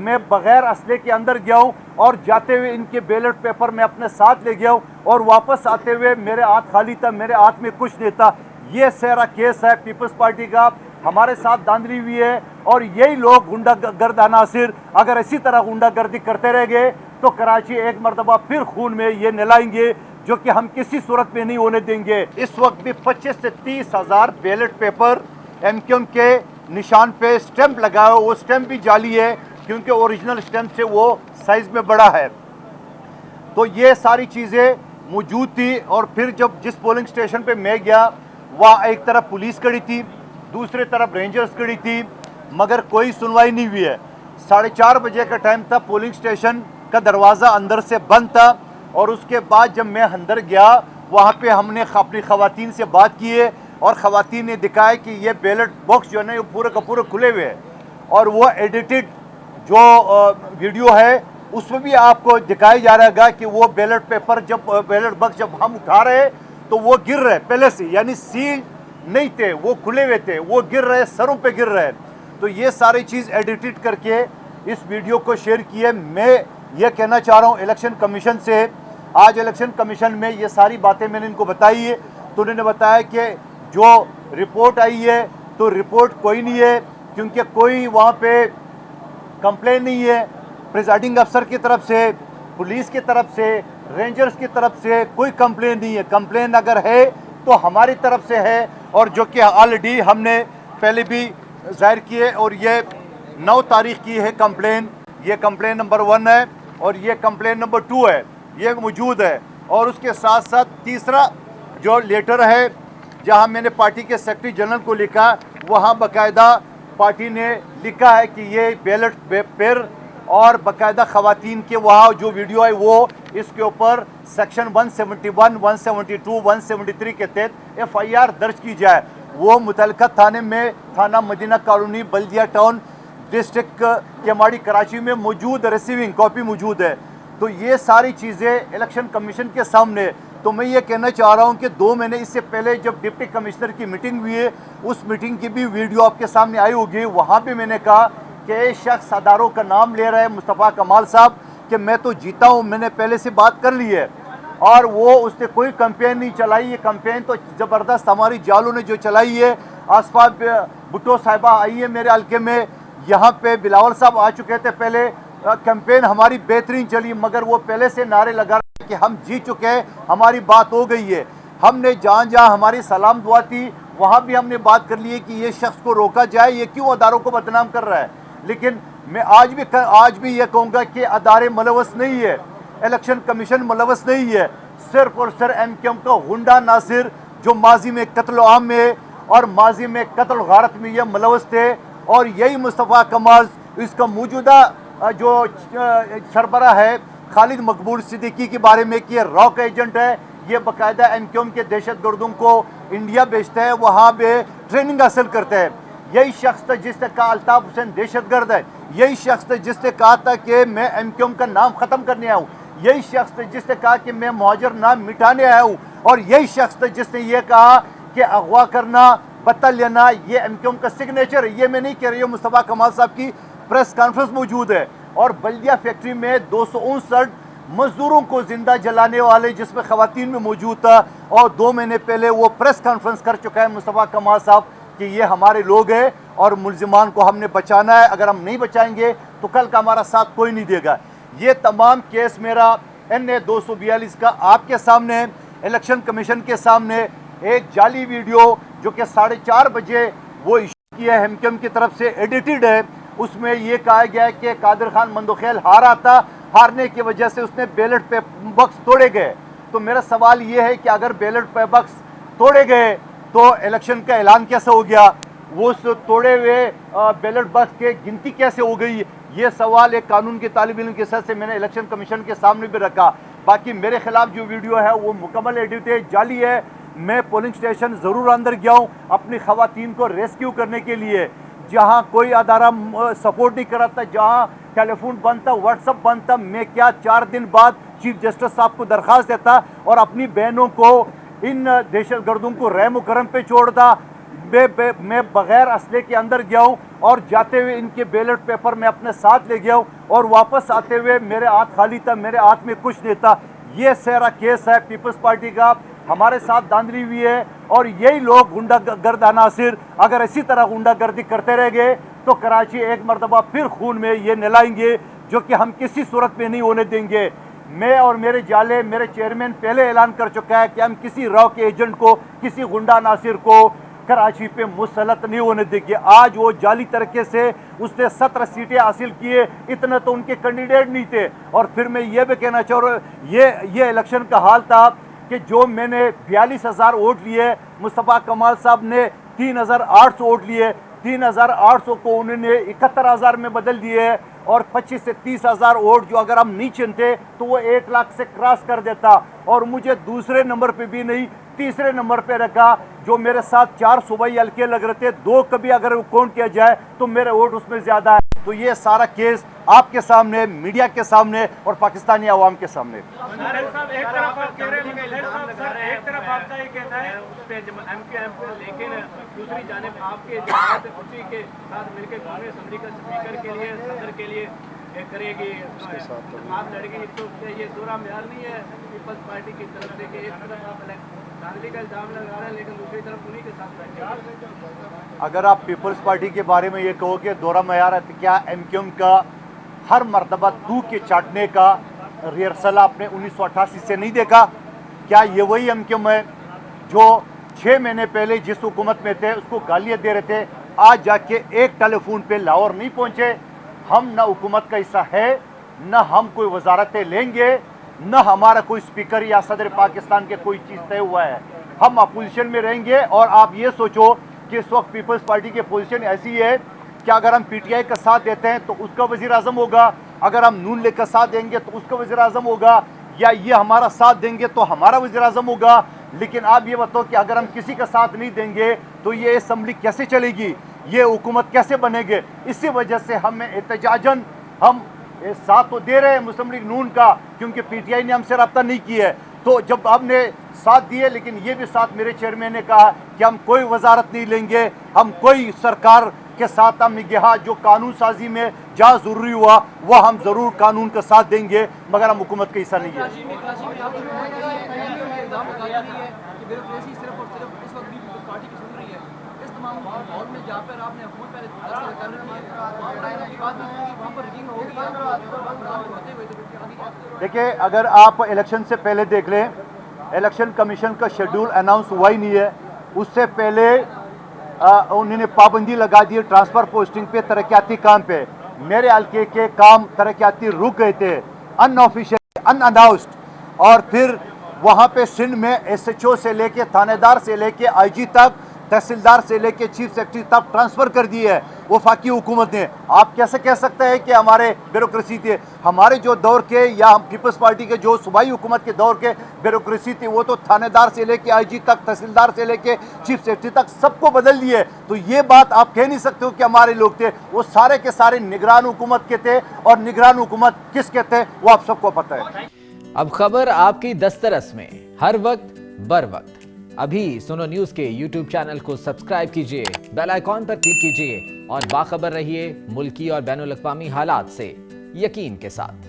मैं बगैर असले के अंदर गया हूँ और जाते हुए इनके बैलेट पेपर मैं अपने साथ ले गया हूँ और वापस आते हुए मेरे हाथ खाली था, मेरे हाथ में कुछ नहीं था। ये सारा केस है पीपल्स पार्टी का, हमारे साथ धांधली हुई है और यही लोग गुंडागर्द अनासिर अगर इसी तरह गुंडागर्दी करते रह गए तो कराची एक मरतबा फिर खून में ये नहलाएंगे, जो कि हम किसी सूरत में नहीं होने देंगे। इस वक्त भी 25 से 30 हज़ार बैलेट पेपर एमक्यूएम के निशान पे स्टैंप लगा है, वो स्टैंप भी जाली है क्योंकि ओरिजिनल स्टैंप से वो साइज में बड़ा है। तो ये सारी चीज़ें मौजूद थी और फिर जब जिस पोलिंग स्टेशन पे मैं गया वहाँ एक तरफ पुलिस खड़ी थी, दूसरी तरफ रेंजर्स खड़ी थी, मगर कोई सुनवाई नहीं हुई है। 4:30 बजे का टाइम था, पोलिंग स्टेशन का दरवाज़ा अंदर से बंद था और उसके बाद जब मैं अंदर गया वहाँ पे हमने अपनी ख़वातीन से बात की है और ख़वातीन ने दिखाया कि ये बैलेट बॉक्स जो है ना वो पूरे का पूरे खुले हुए हैं और वो एडिटेड जो वीडियो है उसमें भी आपको दिखाया जा रहा है कि वो बैलेट पेपर जब बैलेट बॉक्स जब हम उठा रहे तो वो गिर रहे पहले से, यानी सील नहीं थे, वो खुले हुए थे, वो गिर रहे, सरों पे गिर रहे। तो ये सारी चीज़ एडिटेड करके इस वीडियो को शेयर किए। मैं ये कहना चाह रहा हूँ इलेक्शन कमीशन से, आज इलेक्शन कमीशन में ये सारी बातें मैंने इनको बताई है तो उन्होंने बताया कि जो रिपोर्ट आई है तो रिपोर्ट कोई नहीं है क्योंकि कोई वहाँ पे कंप्लेन नहीं है प्रिजाइडिंग अफसर की तरफ से, पुलिस की तरफ से, रेंजर्स की तरफ से कोई कंप्लेन नहीं है। कंप्लेन अगर है तो हमारी तरफ से है और जो कि ऑलरेडी हमने पहले भी जाहिर की है और ये 9 तारीख की है कंप्लेन। ये कंप्लेन नंबर 1 है और ये कंप्लेन नंबर 2 है, ये मौजूद है। और उसके साथ साथ तीसरा जो लेटर है जहां मैंने पार्टी के सेक्रेटरी जनरल को लिखा, वहां बाकायदा पार्टी ने लिखा है कि ये बैलेट पेपर और बाकायदा ख़वातीन के वहाँ जो वीडियो है वो इसके ऊपर सेक्शन 171, 172, 173 के तहत FIR दर्ज की जाए। वो मुतल्लिका थाने में, थाना मदीना कॉलोनी बल्दिया टाउन डिस्ट्रिक्ट केमाड़ी कराची में मौजूद रिसीविंग कॉपी मौजूद है। तो ये सारी चीज़ें इलेक्शन कमीशन के सामने। तो मैं ये कहना चाह रहा हूँ कि 2 महीने इससे पहले जब डिप्टी कमिश्नर की मीटिंग हुई है उस मीटिंग की भी वीडियो आपके सामने आई होगी। वहाँ पे मैंने कहा कि शख्स अदारों का नाम ले रहा है मुस्तफ़ा कमाल साहब कि मैं तो जीता हूँ, मैंने पहले से बात कर ली है और वो उसने कोई कंपेन नहीं चलाई। ये कंपेन तो ज़बरदस्त हमारी जालों ने जो चलाई है। आसफा भुट्टो साहिबा आई है मेरे हल्के में, यहाँ पे बिलावल साहब आ चुके थे पहले। कैंपेन हमारी बेहतरीन चली मगर वो पहले से नारे लगा रहे कि हम जीत चुके हैं, हमारी बात हो गई है। हमने जहाँ जहाँ हमारी सलाम दुआ थी वहाँ भी हमने बात कर ली है कि ये शख्स को रोका जाए, ये क्यों अदारों को बदनाम कर रहा है। लेकिन मैं आज भी ये कहूँगा कि अदारे मुलवस नहीं है, इलेक्शन कमीशन मुलवस नहीं है, सिर्फ और सिर्फ एमक्यूएम का गुंडा नासिर जो माजी में कत्ल आम में और माजी में कत्ल गारत में ये मुलवस थे। और यही मुस्तफ़ा कमाल इसका मौजूदा जो सरबरा है खालिद मकबूल सिद्दीकी के बारे में कि रॉक एजेंट है, ये बाकायदा एमक्यूएम के दहशत गर्दों को इंडिया भेजता है, वहाँ पे ट्रेनिंग हासिल करता है। यही शख्स था जिसने कहा अल्ताफ हुसैन दहशतगर्द है, यही शख्स था जिसने कहा था कि मैं एमक्यूएम का नाम ख़त्म करने आया हूँ, यही शख्स था जिसने कहा कि मैं मुहाजिर नाम मिटाने आया हूँ और यही शख्स था जिसने ये कहा कि अगवा करना, पता लेना ये एमक्यूएम का सिग्नेचर है। ये मैं नहीं कह रही हूँ, मुस्तफ़ा कमाल साहब की प्रेस कॉन्फ्रेंस मौजूद है। और बल्दिया फैक्ट्री में 259 मजदूरों को जिंदा जलाने वाले जिसमें ख़वातीन में मौजूद था और 2 महीने पहले वो प्रेस कॉन्फ्रेंस कर चुका है मुस्तफ़ा कमाल साहब कि ये हमारे लोग हैं और मुल्जिमान को हमने बचाना है, अगर हम नहीं बचाएंगे तो कल का हमारा साथ कोई नहीं देगा। ये तमाम केस मेरा NA 242 का आपके सामने, इलेक्शन कमीशन के सामने एक जाली वीडियो जो कि 4:30 बजे वो इशू किया है एमक्यूएम की तरफ से, एडिटेड है। उसमें ये कहा गया है कि कादिर खान मंदोखेल हारा था, हारने की वजह से उसने बैलेट पेपर बॉक्स तोड़े गए। तो मेरा सवाल ये है कि अगर बैलेट पेपर बॉक्स तोड़े गए तो इलेक्शन का ऐलान कैसे हो गया, वो तोड़े हुए बैलेट बॉक्स के गिनती कैसे हो गई। ये सवाल एक कानून के तालिब इल्म के साथ से मैंने इलेक्शन कमीशन के सामने भी रखा। बाकी मेरे खिलाफ जो वीडियो है वो मुकम्मल एडिट है, जाली है। मैं पोलिंग स्टेशन ज़रूर अंदर गया हूँ अपनी ख़वातीन को रेस्क्यू करने के लिए, जहाँ कोई अदारा सपोर्ट नहीं कर रहा था, जहाँ टेलीफोन बंद था, व्हाट्सअप बंद था। मैं क्या 4 दिन बाद चीफ जस्टिस साहब को दरख्वास्त देता और अपनी बहनों को इन दहशत गर्दों को रहम करम पे छोड़ता। मैं बगैर असले के अंदर गया हूँ और जाते हुए इनके बैलेट पेपर मैं अपने साथ ले गया हूँ और वापस आते हुए मेरे हाथ खाली था, मेरे हाथ में कुछ नहीं था। ये सारा केस है पीपल्स पार्टी का, हमारे साथ धांधली हुई है और यही लोग गुंडागर्द अनासिर अगर इसी तरह गुंडागर्दी करते रह गए तो कराची एक मरतबा फिर खून में ये नहलाएंगे, जो कि हम किसी सूरत में नहीं होने देंगे। मैं और मेरे जाले, मेरे चेयरमैन पहले ऐलान कर चुका है कि हम किसी रॉ के एजेंट को, किसी गुंडा नासिर को कराची पे मुसलत नहीं होने देंगे। आज वो जाली तरीके से उसने 17 सीटें हासिल किए, इतने तो उनके कैंडिडेट नहीं थे। और फिर मैं ये भी कहना चाह रहा हूँ, ये इलेक्शन का हाल था कि जो मैंने 42,000 वोट लिए, मुस्तफ़ा कमाल साहब ने 3,800 वोट लिए, 3,800 को उन्होंने 71,000 में बदल दिए और 25 से 30,000 वोट जो अगर हम नहीं चुनते तो वो 1 लाख से क्रॉस कर देता और मुझे दूसरे नंबर पे भी नहीं तीसरे नंबर पे रखा। जो मेरे साथ 4 सूबाई हल्के लग रहे थे, 2 कभी अगर काउंट किया जाए तो मेरे वोट उसमें ज़्यादा है। तो ये सारा केस आपके सामने, मीडिया के सामने और पाकिस्तानी अवाम के सामने। एक तरफ आपका ये कहना है उस पे MQM लेकिन दूसरी जानिब आपके जमात उसी के साथ मिलकर कांग्रेस असेंबली का स्पीकर के लिए, सदर के लिए करेगी, आप लड़ेगी। तो ये सूरा म्यार नहीं है पीपल्स पार्टी की तरफ से कि एक तरफ आप धांधली का इल्जाम लगा रहे हैं लेकिन दूसरी तरफ उन्हीं के साथ बैठे। अगर आप पीपल्स पार्टी के बारे में ये कहो कि दोहरा म्यार है, तो क्या MQM का हर मरतबा तू के चाटने का रिहर्सल आपने 1988 से नहीं देखा? क्या ये वही MQM है जो 6 महीने पहले जिस हुकूमत में थे उसको गालियाँ दे रहे थे, आज जाके एक टेलीफोन पे लाहौर नहीं पहुँचे? हम न हुकूमत का हिस्सा है, न हम कोई वजारतें लेंगे, न हमारा कोई स्पीकर या सदर पाकिस्तान के कोई चीज़ तय हुआ है। हम अपोजिशन में रहेंगे। और आप ये सोचो कि इस वक्त पीपल्स पार्टी की पोजीशन ऐसी है कि अगर हम PTI का साथ देते हैं तो उसका वज़ीर आज़म होगा, अगर हम नून लीग का साथ देंगे तो उसका वज़ीर आज़म होगा, या ये हमारा साथ देंगे तो हमारा वज़ीर आज़म होगा। लेकिन आप ये बताओ कि अगर हम किसी का साथ नहीं देंगे तो ये असम्बली कैसे चलेगी, ये हुकूमत कैसे बनेगी? इसी वजह से हमें एहतजाजन हम साथ तो दे रहे हैं मुस्लिम लीग नून का, क्योंकि PTI ने हमसे रब्ता नहीं किया है। तो जब हमने साथ दिए, लेकिन ये भी साथ मेरे चेयरमैन ने कहा कि हम कोई वजारत नहीं लेंगे, हम कोई सरकार के साथ हम निगहा जो कानून साजी में जहाँ ज़रूरी हुआ वह हम ज़रूर कानून का साथ देंगे, मगर हम हुकूमत का हिस्सा नहीं है। देखिए, अगर आप इलेक्शन से पहले देख लें, इलेक्शन कमीशन का शेड्यूल अनाउंस हुआ ही नहीं है। उससे पहले उन्होंने पाबंदी लगा दी ट्रांसफ़र पोस्टिंग पे, तरक्याती काम पे। मेरे हल्के के काम तरक्याती रुक गए थे अनऑफिशियल, अनअनाउंस्ड। और फिर वहाँ पे सिंध में SHO से लेके थानेदार से लेके IG तक, तहसीलदार से लेके चीफ सेक्रेटरी तक ट्रांसफ़र कर दिए है वफाकी हुकूमत ने। आप कैसे कह सकते हैं कि हमारे ब्यूरोक्रेसी थे? हमारे जो दौर के या हम पीपल्स पार्टी के जो सूबाई हुकूमत के दौर के ब्यूरोक्रेसी थी वो तो थानेदार से लेके IG तक, तहसीलदार से लेके चीफ सेक्रेटरी तक सबको बदल दिए। तो ये बात आप कह नहीं सकते हो कि हमारे लोग थे। वो सारे के सारे निगरान हुकूमत के थे, और निगरान हुकूमत किसके थे वो आप सबको पता है। अब खबर आपकी दस्तरस में, हर वक्त बर वक्त। अभी सुनो न्यूज के YouTube चैनल को सब्सक्राइब कीजिए, बेल आइकॉन पर क्लिक कीजिए और बाखबर रहिए मुल्की और बैनुल अक़वामी हालात से यकीन के साथ।